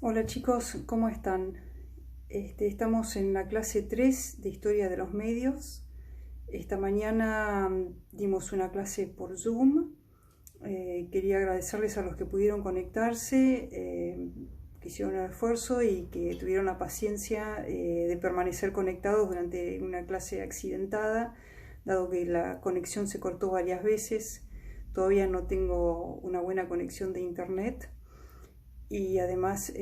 Hola chicos, ¿cómo están? Estamos en la clase 3 de Historia de los Medios. Esta mañana dimos una clase por Zoom. Quería agradecerles a los que pudieron conectarse, que hicieron el esfuerzo y que tuvieron la paciencia de permanecer conectados durante una clase accidentada, dado que la conexión se cortó varias veces. Todavía no tengo una buena conexión de internet. Y además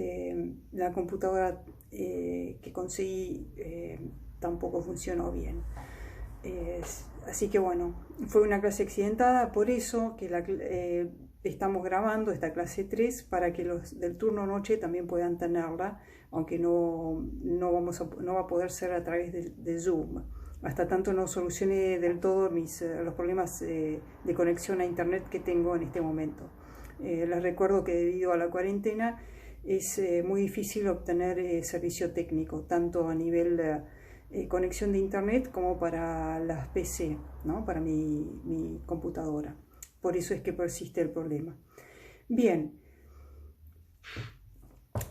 la computadora que conseguí tampoco funcionó bien. Así que bueno, fue una clase accidentada, por eso que estamos grabando esta clase 3 para que los del turno noche también puedan tenerla, aunque no va a poder ser a través de Zoom. Hasta tanto no solucione del todo los problemas de conexión a internet que tengo en este momento. Les recuerdo que debido a la cuarentena es muy difícil obtener servicio técnico, tanto a nivel conexión de internet como para las PC, ¿no? Para mi computadora. Por eso es que persiste el problema. Bien,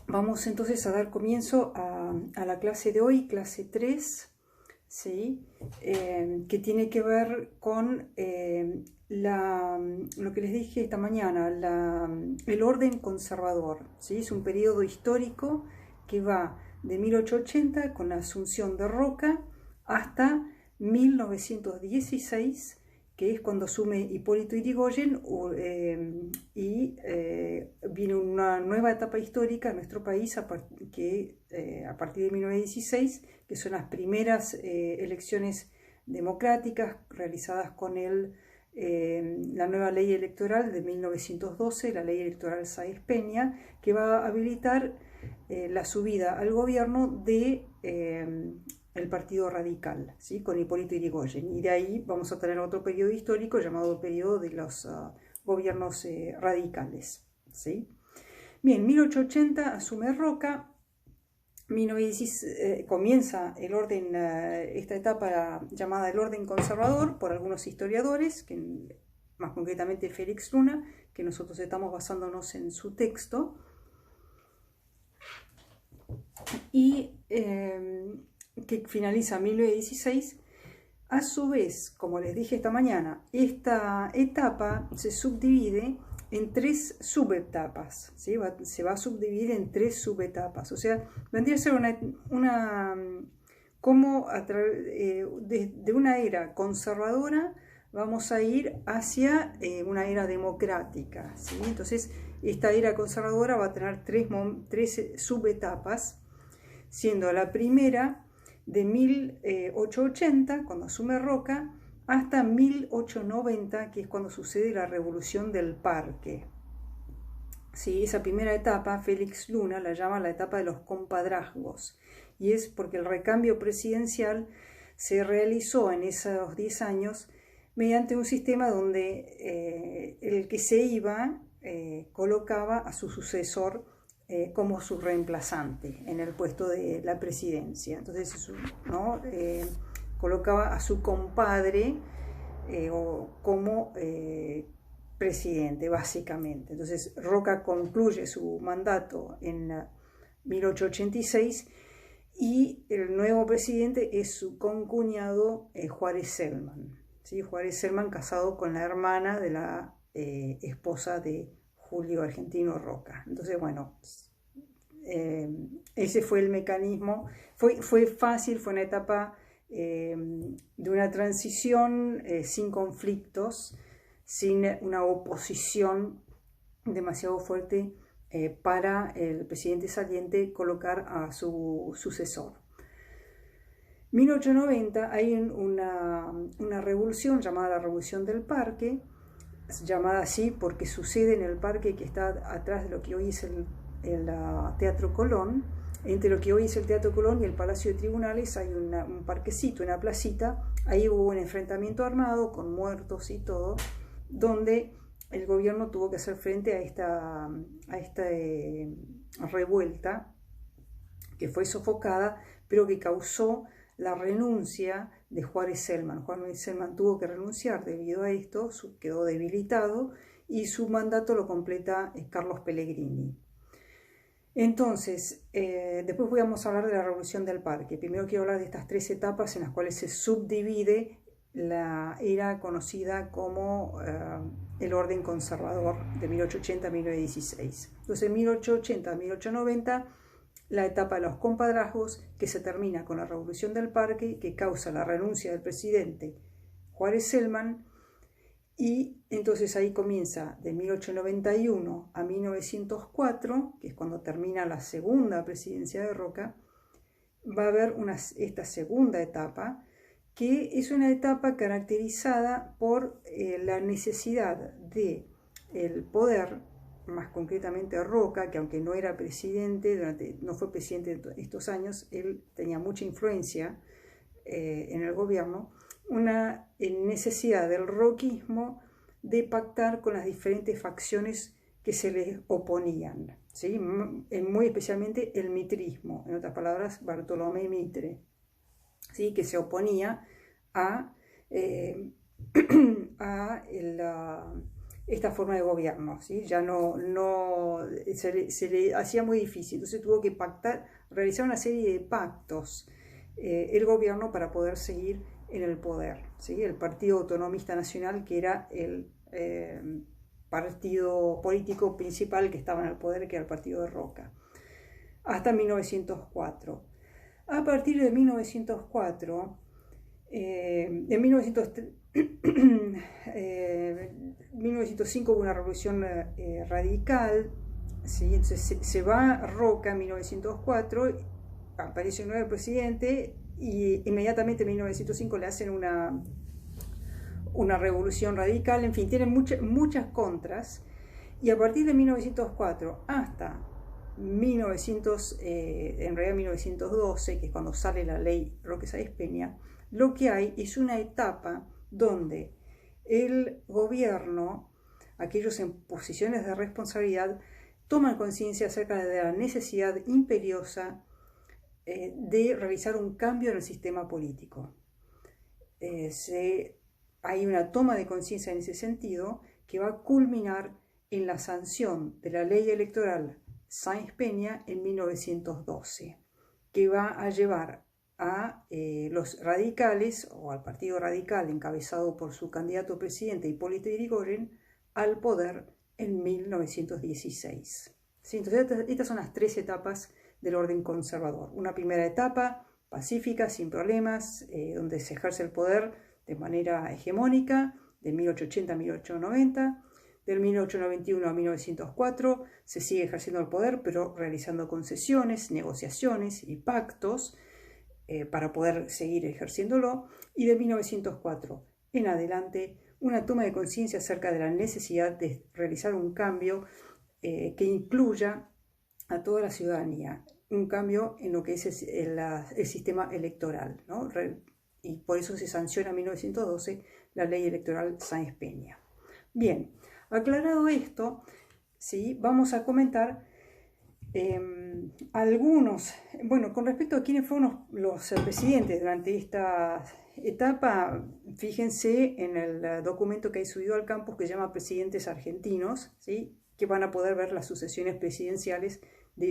vamos entonces a dar comienzo a la clase de hoy, clase 3, ¿sí? Que tiene que ver con lo que les dije esta mañana, el orden conservador, ¿sí? Es un periodo histórico que va de 1880 con la asunción de Roca hasta 1916, que es cuando asume Hipólito Yrigoyen y viene una nueva etapa histórica en nuestro país a partir de 1916, que son las primeras elecciones democráticas realizadas con la nueva ley electoral de 1912, la ley electoral Sáenz Peña, que va a habilitar la subida al gobierno de el Partido Radical, ¿sí? Con Hipólito Yrigoyen. Y de ahí vamos a tener otro periodo histórico llamado periodo de los gobiernos radicales, ¿sí? Bien, 1880 asume Roca. 1916 comienza el orden, esta etapa llamada el orden conservador por algunos historiadores, más concretamente Félix Luna, que nosotros estamos basándonos en su texto. Y que finaliza en 1916. A su vez, como les dije esta mañana, esta etapa se subdivide en 3 subetapas, ¿sí? Se va a subdividir en 3 subetapas, o sea, vendría a ser como de una era conservadora vamos a ir hacia una era democrática, ¿sí? Entonces, esta era conservadora va a tener 3 subetapas, siendo la primera de 1880, cuando asume Roca, hasta 1890, que es cuando sucede la Revolución del Parque. Sí, esa primera etapa, Félix Luna la llama la etapa de los compadrazgos, y es porque el recambio presidencial se realizó en esos 10 años mediante un sistema donde el que se iba colocaba a su sucesor como su reemplazante en el puesto de la presidencia. Entonces, ¿no? Colocaba a su compadre como presidente, básicamente. Entonces, Roca concluye su mandato en 1886 y el nuevo presidente es su concuñado Juárez Celman. ¿Sí? Juárez Celman, casado con la hermana de la esposa de Julio Argentino Roca. Entonces, bueno, ese fue el mecanismo. Fue fácil, fue una etapa de una transición sin conflictos, sin una oposición demasiado fuerte para el presidente saliente colocar a su sucesor. 1890 hay una revolución llamada la Revolución del Parque, llamada así porque sucede en el parque que está atrás de lo que hoy es el Teatro Colón. Entre lo que hoy es el Teatro Colón y el Palacio de Tribunales hay un parquecito, una placita. Ahí hubo un enfrentamiento armado con muertos y todo, donde el gobierno tuvo que hacer frente a esta revuelta que fue sofocada, pero que causó la renuncia de Juárez Celman. Juárez Celman tuvo que renunciar debido a esto, quedó debilitado y su mandato lo completa Carlos Pellegrini. Entonces, después vamos a hablar de la Revolución del Parque. Primero quiero hablar de estas tres etapas en las cuales se subdivide la era conocida como el orden conservador de 1880 a 1916. Entonces, en 1880 a 1890, la etapa de los compadrazgos, que se termina con la Revolución del Parque, que causa la renuncia del presidente Juárez Celman, y entonces ahí comienza de 1891 a 1904, que es cuando termina la segunda presidencia de Roca. Va a haber esta segunda etapa, que es una etapa caracterizada por la necesidad de el poder, más concretamente Roca, que aunque no era presidente, no fue presidente estos años, él tenía mucha influencia en el gobierno, una necesidad del roquismo de pactar con las diferentes facciones que se les oponían, ¿sí? Muy especialmente el mitrismo, en otras palabras, Bartolomé Mitre, ¿sí? Que se oponía a esta forma de gobierno, ¿sí? Ya se le hacía muy difícil, entonces tuvo que realizar una serie de pactos el gobierno para poder seguir en el poder, ¿sí? El Partido Autonomista Nacional, que era el partido político principal que estaba en el poder, que era el partido de Roca, hasta 1904. A partir de 1904, en 1905 hubo una revolución radical, ¿sí? Entonces se va Roca en 1904, aparece un nuevo presidente y inmediatamente en 1905 le hacen una revolución radical. En fin, tienen muchas contras, y a partir de 1904 hasta en realidad 1912, que es cuando sale la ley Roque Sáenz Peña, lo que hay es una etapa donde el gobierno, aquellos en posiciones de responsabilidad, toman conciencia acerca de la necesidad imperiosa de realizar un cambio en el sistema político. Hay una toma de conciencia en ese sentido que va a culminar en la sanción de la ley electoral Sáenz Peña en 1912, que va a llevar a los radicales, o al Partido Radical encabezado por su candidato presidente Hipólito Yrigoyen, al poder en 1916. ¿Sí? Entonces estas son las tres etapas del orden conservador. Una primera etapa pacífica, sin problemas, donde se ejerce el poder de manera hegemónica, de 1880 a 1890. Del 1891 a 1904 se sigue ejerciendo el poder, pero realizando concesiones, negociaciones y pactos para poder seguir ejerciéndolo. Y de 1904 en adelante, una toma de conciencia acerca de la necesidad de realizar un cambio que incluya a toda la ciudadanía, un cambio en lo que es el sistema electoral, ¿no? Y por eso se sanciona en 1912 la ley electoral Sáenz Peña. Bien, aclarado esto, ¿sí? Vamos a comentar con respecto a quiénes fueron los presidentes durante esta etapa. Fíjense en el documento que hay subido al campus, que se llama Presidentes Argentinos, ¿sí? Que van a poder ver las sucesiones presidenciales de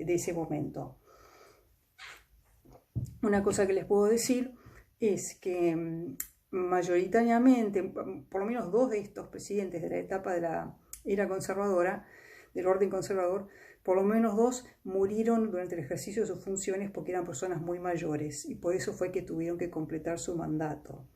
ese momento. Una cosa que les puedo decir es que mayoritariamente, por lo menos dos de estos presidentes de la etapa de la era conservadora, del orden conservador, por lo menos dos murieron durante el ejercicio de sus funciones porque eran personas muy mayores, y por eso fue que tuvieron que completar su mandato.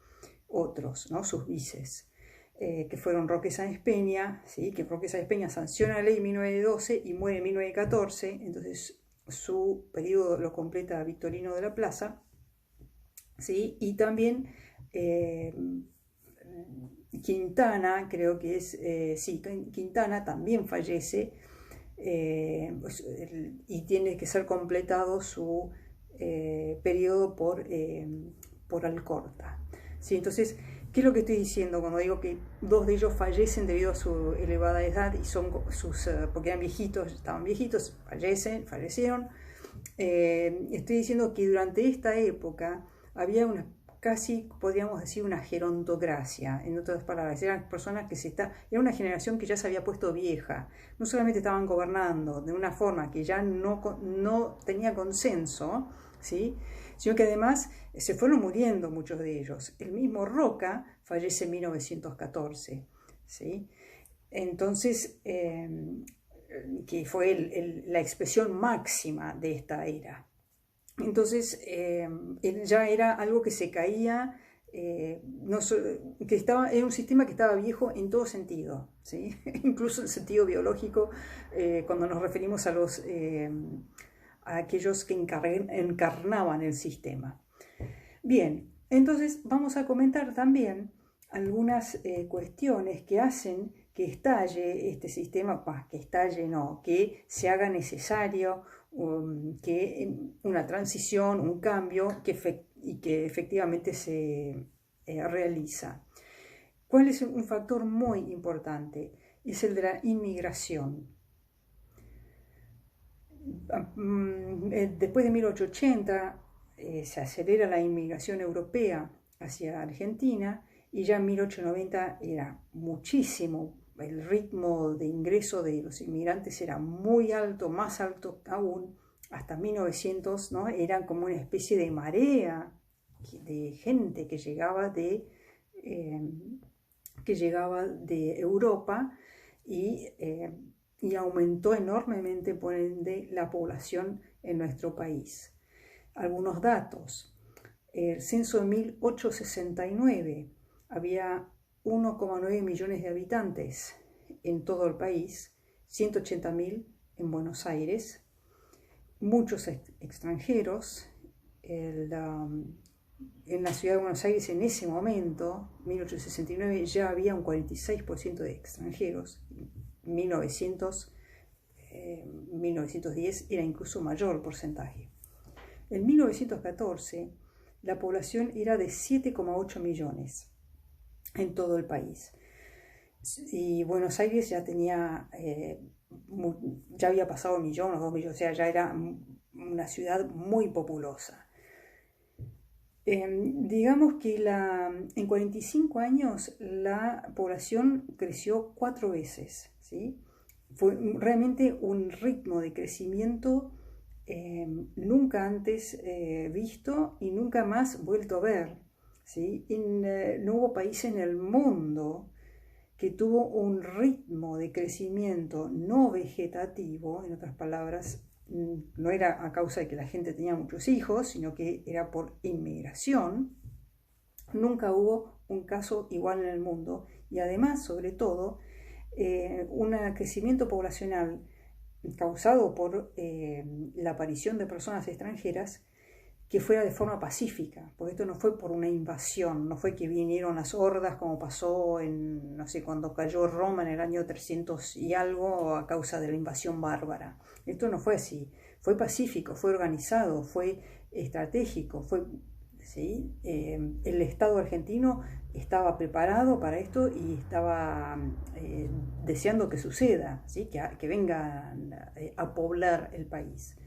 Otros, ¿no? Sus vices, que fueron Roque Sáenz Peña, ¿sí? Que Roque Sáenz Peña sanciona la ley en 1912 y muere en 1914, entonces su periodo lo completa Victorino de la Plaza, ¿sí? Y también Quintana, creo que es, Quintana también fallece, y tiene que ser completado su periodo por Alcorta, ¿sí? Entonces, ¿qué es lo que estoy diciendo cuando digo que dos de ellos fallecen debido a su elevada edad y porque eran viejitos, estaban viejitos, fallecieron? Estoy diciendo que durante esta época había una casi podríamos decir una gerontocracia, en otras palabras, eran personas era una generación que ya se había puesto vieja, no solamente estaban gobernando de una forma que ya no tenía consenso, ¿sí? Sino que además se fueron muriendo muchos de ellos. El mismo Roca fallece en 1914, ¿sí? Entonces, que fue la expresión máxima de esta era. Entonces, ya era algo que se caía, era un sistema que estaba viejo en todo sentido, ¿sí? Incluso en sentido biológico, cuando nos referimos a aquellos que encarnaban el sistema. Bien, entonces vamos a comentar también algunas cuestiones que hacen que estalle este sistema, que se haga necesario que una transición, un cambio y que efectivamente se realiza. ¿Cuál es un factor muy importante? Es el de la inmigración. Después de 1880 se acelera la inmigración europea hacia Argentina y ya en 1890 era muchísimo. El ritmo de ingreso de los inmigrantes era muy alto, más alto aún, hasta 1900, ¿no? Era como una especie de marea de gente que llegaba de Europa y aumentó enormemente, por ende, la población en nuestro país. Algunos datos. El censo de 1869 había 1,9 millones de habitantes en todo el país, 180.000 en Buenos Aires, muchos extranjeros. En la ciudad de Buenos Aires en ese momento, 1869, ya había un 46% de extranjeros. 1910 era incluso mayor el porcentaje. En 1914, la población era de 7,8 millones en todo el país. Y Buenos Aires ya había pasado 1 millón o 2 millones, o sea, ya era una ciudad muy populosa. Digamos que en 45 años la población creció 4 veces, ¿sí? Fue realmente un ritmo de crecimiento nunca antes visto y nunca más vuelto a ver, ¿sí? No hubo país en el mundo que tuvo un ritmo de crecimiento no vegetativo, en otras palabras, no era a causa de que la gente tenía muchos hijos, sino que era por inmigración. Nunca hubo un caso igual en el mundo y además, sobre todo, un crecimiento poblacional causado por la aparición de personas extranjeras que fuera de forma pacífica, porque esto no fue por una invasión, no fue que vinieron las hordas como pasó cuando cayó Roma en el año 300 y algo a causa de la invasión bárbara. Esto no fue así, fue pacífico, fue organizado, fue estratégico, ¿sí? El Estado argentino estaba preparado para esto y estaba deseando que suceda, ¿sí? que vengan a poblar el país.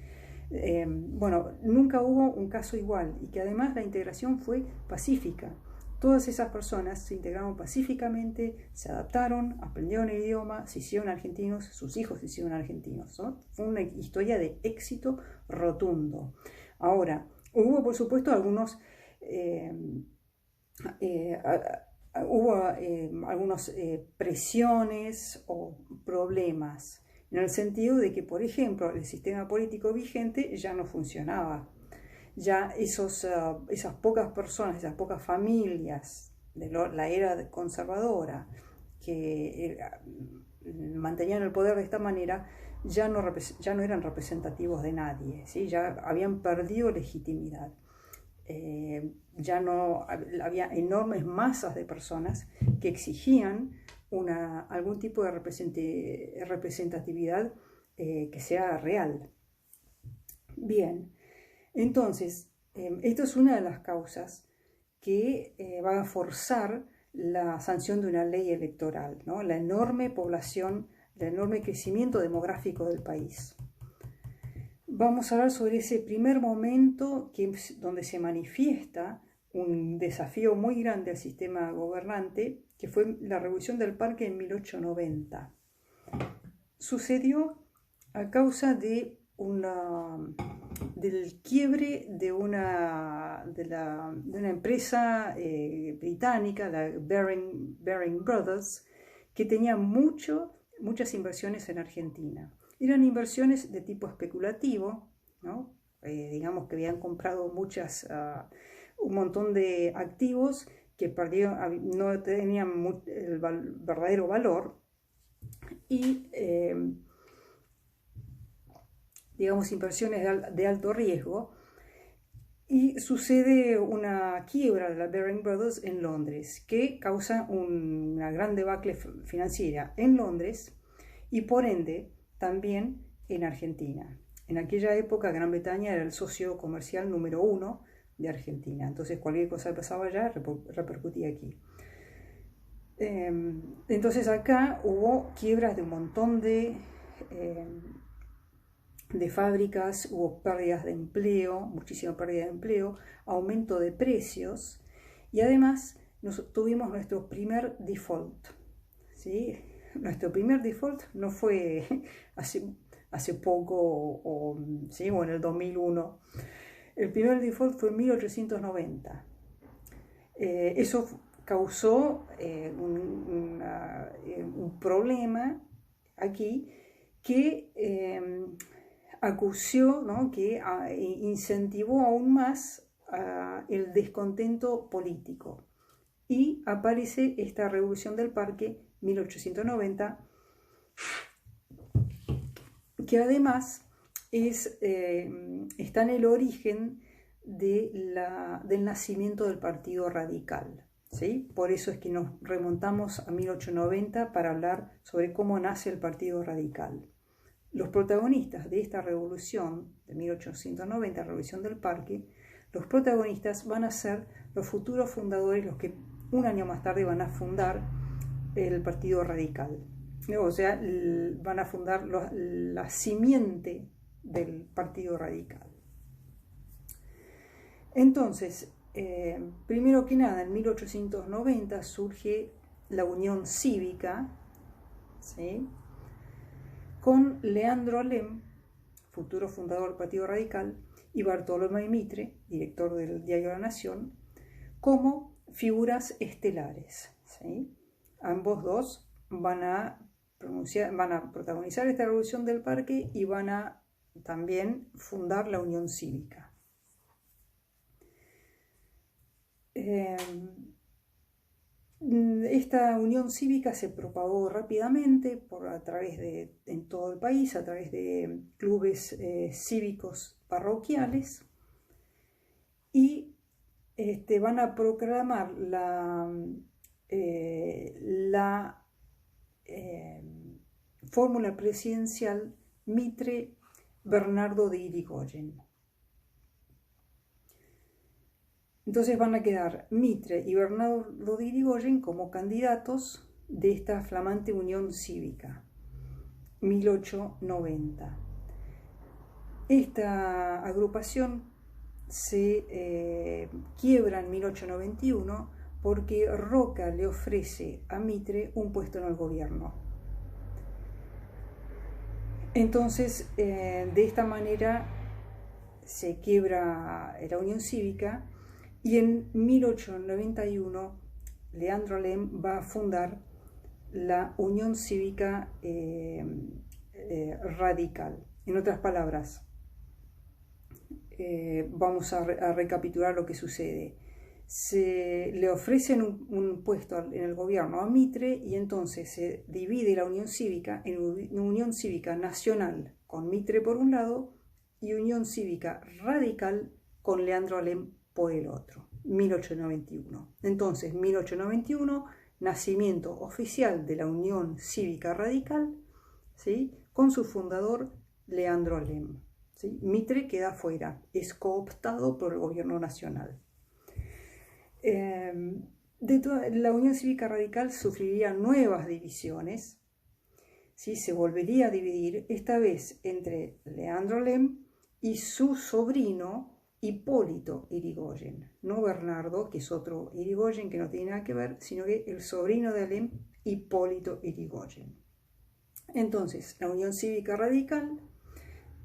Nunca hubo un caso igual y que además la integración fue pacífica. Todas esas personas se integraron pacíficamente, se adaptaron, aprendieron el idioma, se hicieron argentinos, sus hijos se hicieron argentinos, ¿no? Fue una historia de éxito rotundo. Ahora, hubo por supuesto algunas presiones o problemas, en el sentido de que, por ejemplo, el sistema político vigente ya no funcionaba. Ya esas pocas personas, esas pocas familias de la era conservadora que mantenían el poder de esta manera, ya no eran representativos de nadie, ¿sí? Ya habían perdido legitimidad. Ya no había enormes masas de personas que exigían algún tipo de representatividad que sea real. Bien, entonces, esto es una de las causas que va a forzar la sanción de una ley electoral, ¿no? La enorme población, el enorme crecimiento demográfico del país. Vamos a hablar sobre ese primer momento donde se manifiesta un desafío muy grande al sistema gobernante, que fue la Revolución del Parque en 1890. Sucedió a causa de del quiebre de una empresa británica, la Baring Brothers, que tenía muchas inversiones en Argentina. Eran inversiones de tipo especulativo, ¿no? Digamos que habían comprado un montón de activos que no tenían el verdadero valor y digamos inversiones de alto riesgo, y sucede una quiebra de la Baring Brothers en Londres que causa una gran debacle financiera en Londres y por ende también en Argentina. En aquella época Gran Bretaña era el socio comercial número 1 de Argentina, entonces cualquier cosa que pasaba allá repercutía aquí. Entonces acá hubo quiebras de un montón de fábricas, hubo pérdidas de empleo, muchísima pérdida de empleo, aumento de precios y además tuvimos nuestro primer default, ¿sí? Nuestro primer default no fue hace poco ¿sí? O en el 2001. El primer default fue en 1890. Eso causó un problema aquí que acució, ¿no? Que incentivó aún más el descontento político. Y aparece esta Revolución del Parque 1890, que además está en el origen del nacimiento del Partido Radical, ¿sí? Por eso es que nos remontamos a 1890 para hablar sobre cómo nace el Partido Radical. Los protagonistas de esta revolución de 1890, Revolución del Parque, los protagonistas van a ser los futuros fundadores, los que un año más tarde van a fundar el Partido Radical. O sea, van a fundar la simiente del Partido Radical. Entonces, primero que nada, en 1890 surge la Unión Cívica, ¿sí? Con Leandro Alem, futuro fundador del Partido Radical, y Bartolomé Mitre, director del diario La Nación, como figuras estelares, ¿sí? Ambos dos van a protagonizar esta Revolución del Parque y van a también fundar la Unión Cívica. Esta unión cívica se propagó rápidamente en todo el país a través de clubes cívicos parroquiales y van a proclamar la fórmula presidencial Mitre-Bernardo de Irigoyen. Entonces van a quedar Mitre y Bernardo de Irigoyen como candidatos de esta flamante Unión Cívica, 1890. Esta agrupación se quiebra en 1891 porque Roca le ofrece a Mitre un puesto en el gobierno. Entonces, de esta manera se quiebra la Unión Cívica. Y en 1891, Leandro Alem va a fundar la Unión Cívica Radical. En otras palabras, vamos a recapitular lo que sucede. Se le ofrecen un puesto en el gobierno a Mitre y entonces se divide la Unión Cívica en una Unión Cívica Nacional con Mitre por un lado y Unión Cívica Radical con Leandro Alem por el otro, 1891. Entonces, 1891, nacimiento oficial de la Unión Cívica Radical, ¿sí? Con su fundador, Leandro Alem, ¿sí? Mitre queda fuera, es cooptado por el gobierno nacional. La Unión Cívica Radical sufriría nuevas divisiones, ¿sí? Se volvería a dividir, esta vez entre Leandro Alem y su sobrino Hipólito Yrigoyen, no Bernardo, que es otro Yrigoyen que no tiene nada que ver, sino que el sobrino de Alem, Hipólito Yrigoyen. Entonces, la Unión Cívica Radical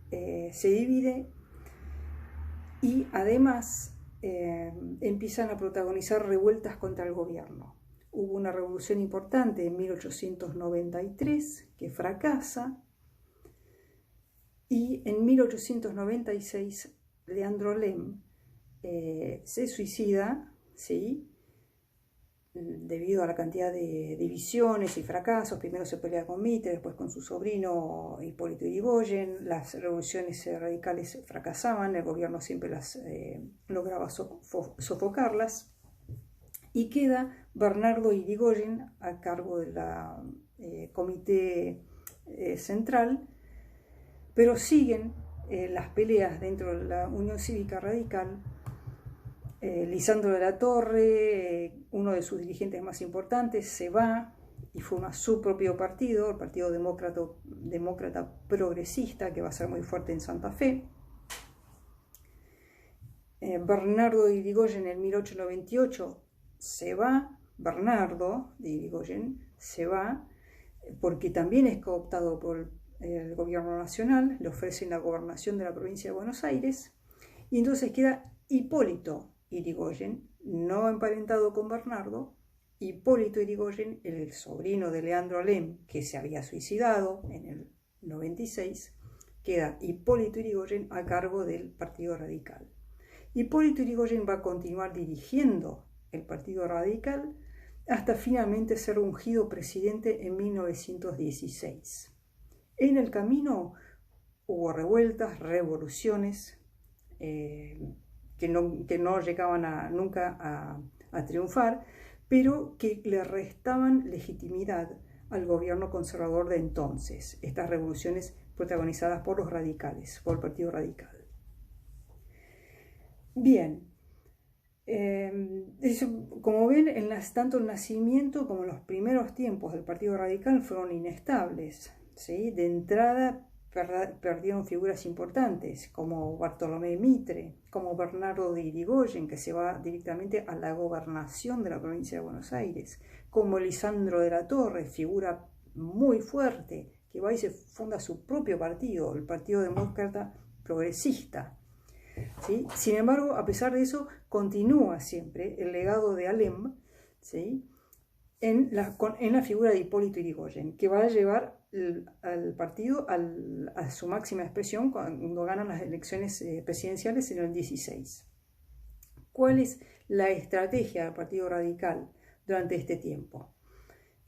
se divide y además empiezan a protagonizar revueltas contra el gobierno. Hubo una revolución importante en 1893 que fracasa, y en 1896 Leandro Alem se suicida, ¿sí? Debido a la cantidad de divisiones y fracasos. Primero se pelea con Mitre, después con su sobrino Hipólito Yrigoyen. Las revoluciones radicales fracasaban, el gobierno siempre las lograba sofocarlas, y queda Bernardo Yrigoyen a cargo del comité central, pero siguen las peleas dentro de la Unión Cívica Radical. Lisandro de la Torre, uno de sus dirigentes más importantes, se va y forma su propio partido, el Partido Demócrata Progresista, que va a ser muy fuerte en Santa Fe. Bernardo Yrigoyen en 1898 se va, Bernardo de Yrigoyen se va porque también es cooptado por el gobierno nacional, le ofrecen la gobernación de la provincia de Buenos Aires, y entonces queda Hipólito Yrigoyen, no emparentado con Bernardo. Hipólito Yrigoyen, el sobrino de Leandro Alem, que se había suicidado en el 96, queda Hipólito Yrigoyen a cargo del Partido Radical. Hipólito Yrigoyen va a continuar dirigiendo el Partido Radical hasta finalmente ser ungido presidente en 1916. En el camino hubo revueltas, revoluciones, que no llegaban nunca a triunfar, pero que le restaban legitimidad al gobierno conservador de entonces, estas revoluciones protagonizadas por los radicales, por el Partido Radical. Bien, como ven, tanto el nacimiento como los primeros tiempos del Partido Radical fueron inestables, ¿sí? De entrada perdieron figuras importantes como Bartolomé Mitre, como Bernardo de Yrigoyen, que se va directamente a la gobernación de la provincia de Buenos Aires, como Lisandro de la Torre, figura muy fuerte, que va y se funda su propio partido, el Partido Demócrata Progresista, ¿sí? Sin embargo, a pesar de eso, continúa siempre el legado de Alem, ¿sí? en la figura de Hipólito Yrigoyen, que va a llevar al partido a su máxima expresión cuando ganan las elecciones presidenciales en el 16. ¿Cuál es la estrategia del Partido Radical durante este tiempo?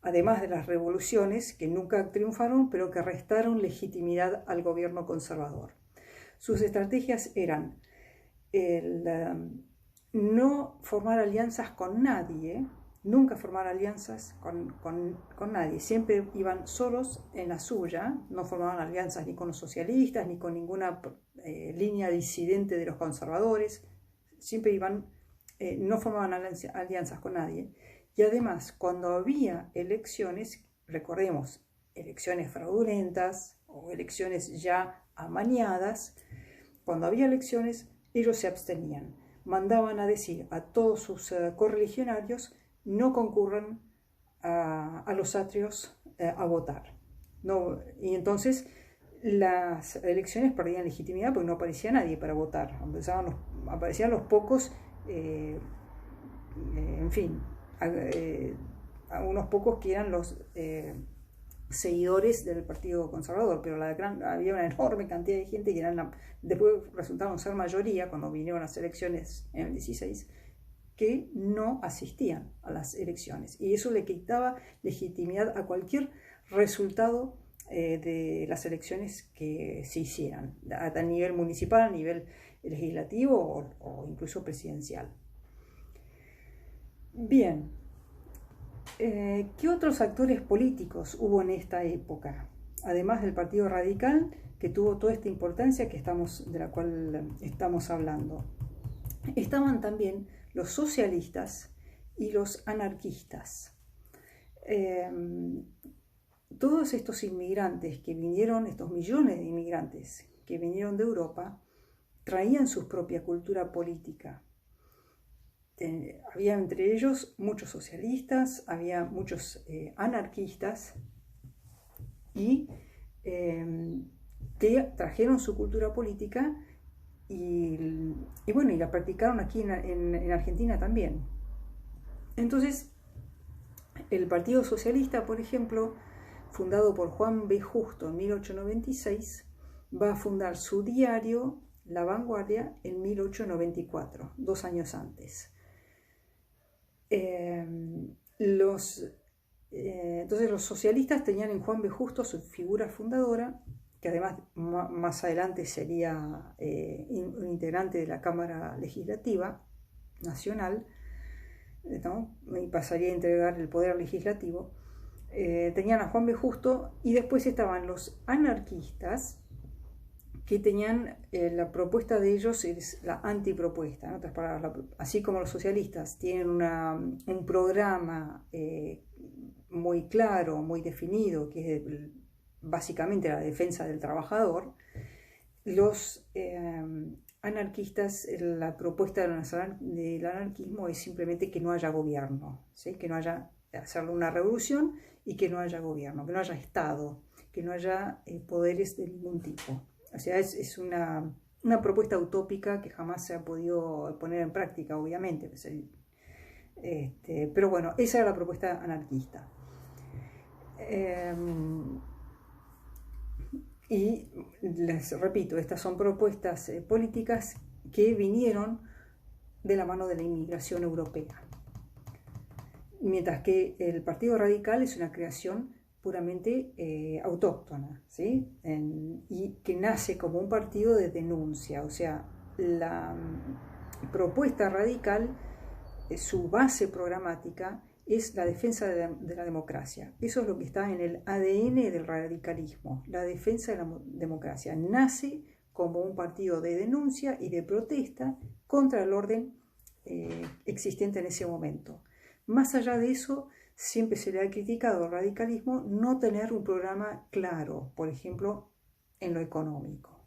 Además de las revoluciones que nunca triunfaron, pero que restaron legitimidad al gobierno conservador. Sus estrategias eran no formar alianzas con nadie, nunca formar alianzas con nadie, siempre iban solos en la suya, no formaban alianzas ni con los socialistas, ni con ninguna línea disidente de los conservadores, siempre no formaban alianzas con nadie. Y además, cuando había elecciones, recordemos, elecciones fraudulentas o elecciones ya amañadas, cuando había elecciones, ellos se abstenían, mandaban a decir a todos sus correligionarios: no concurran a los atrios a votar. No, y entonces las elecciones perdían legitimidad porque no aparecía nadie para votar. Aparecían los pocos, en fin, unos pocos que eran los seguidores del Partido Conservador, pero había una enorme cantidad de gente que después resultaron ser mayoría cuando vinieron las elecciones en el 16, que no asistían a las elecciones, y eso le quitaba legitimidad a cualquier resultado de las elecciones que se hicieran, a nivel municipal, a nivel legislativo o incluso presidencial. Bien, ¿qué otros actores políticos hubo en esta época? Además del Partido Radical, que tuvo toda esta importancia de la cual estamos hablando. Estaban también los socialistas y los anarquistas. Todos estos inmigrantes que vinieron, estos millones de inmigrantes que vinieron de Europa, traían su propia cultura política. Había entre ellos muchos socialistas, había muchos anarquistas y que trajeron su cultura política y bueno, y la practicaron aquí en Argentina también. Entonces, el Partido Socialista, por ejemplo, fundado por Juan B. Justo en 1896, va a fundar su diario La Vanguardia en 1894, 2 años antes. Entonces los socialistas tenían en Juan B. Justo su figura fundadora, que además más adelante sería un integrante de la Cámara Legislativa Nacional, ¿no? Y pasaría a integrar el poder legislativo. Tenían a Juan B. Justo y después estaban los anarquistas, que tenían la propuesta de ellos es la antipropuesta, en otras palabras, así como los socialistas tienen un programa muy claro, muy definido, que es básicamente la defensa del trabajador, los anarquistas, la propuesta del anarquismo es simplemente que no haya gobierno, ¿sí? Que no haya hacerle una revolución y que no haya gobierno, que no haya Estado, que no haya poderes de ningún tipo. O sea, es una propuesta utópica que jamás se ha podido poner en práctica, obviamente. Pero bueno, esa era la propuesta anarquista. Y les repito, estas son propuestas políticas que vinieron de la mano de la inmigración europea. Mientras que el Partido Radical es una creación puramente autóctona, ¿sí? Y que nace como un partido de denuncia. O sea, la propuesta radical, su base programática es la defensa de la democracia. Eso es lo que está en el ADN del radicalismo, la defensa de la democracia. Nace como un partido de denuncia y de protesta contra el orden existente en ese momento. Más allá de eso, siempre se le ha criticado al radicalismo no tener un programa claro, por ejemplo, en lo económico.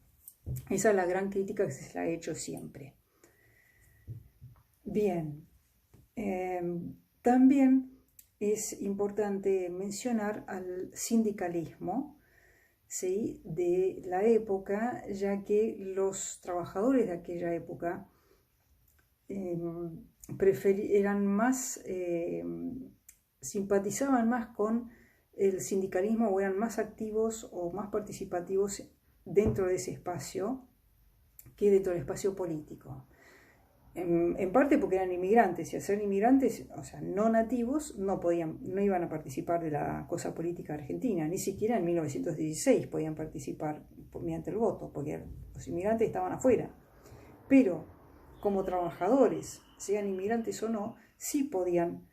Esa es la gran crítica que se le ha hecho siempre. Bien, también es importante mencionar al sindicalismo, ¿sí?, de la época, ya que los trabajadores de aquella época eran más... simpatizaban más con el sindicalismo o eran más activos o más participativos dentro de ese espacio que dentro del espacio político. En parte porque eran inmigrantes, y al ser inmigrantes, o sea, no nativos, no iban a participar de la cosa política argentina, ni siquiera en 1916 podían participar mediante el voto, porque los inmigrantes estaban afuera. Pero como trabajadores, sean inmigrantes o no, sí podían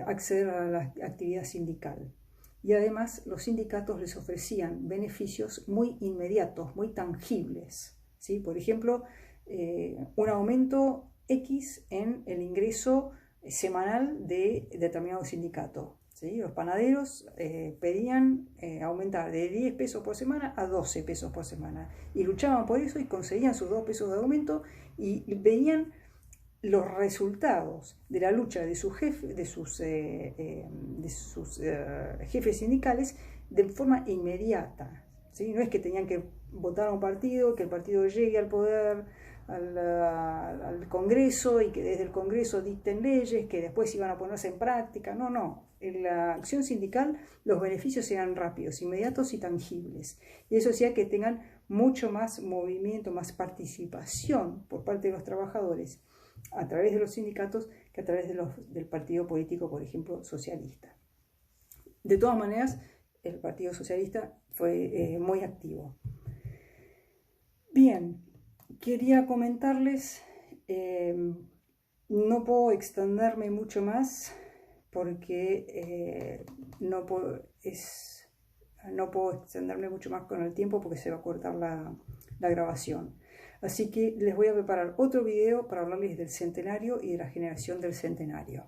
acceder a la actividad sindical. Y además los sindicatos les ofrecían beneficios muy inmediatos, muy tangibles, ¿sí? Por ejemplo, un aumento X en el ingreso semanal de determinado sindicato, ¿sí? Los panaderos pedían aumentar de 10 pesos por semana a 12 pesos por semana y luchaban por eso y conseguían sus 2 pesos de aumento y veían los resultados de la lucha de sus jefes sindicales de forma inmediata, ¿sí? No es que tenían que votar a un partido, que el partido llegue al poder, al Congreso, y que desde el Congreso dicten leyes que después iban a ponerse en práctica. No. En la acción sindical los beneficios eran rápidos, inmediatos y tangibles. Y eso hacía que tengan mucho más movimiento, más participación por parte de los trabajadores a través de los sindicatos que a través del partido político, por ejemplo, socialista. De todas maneras, el Partido Socialista fue muy activo. Bien, quería comentarles, no puedo extenderme mucho más porque no puedo extenderme mucho más con el tiempo porque se va a cortar la grabación. Así que les voy a preparar otro video para hablarles del centenario y de la generación del centenario.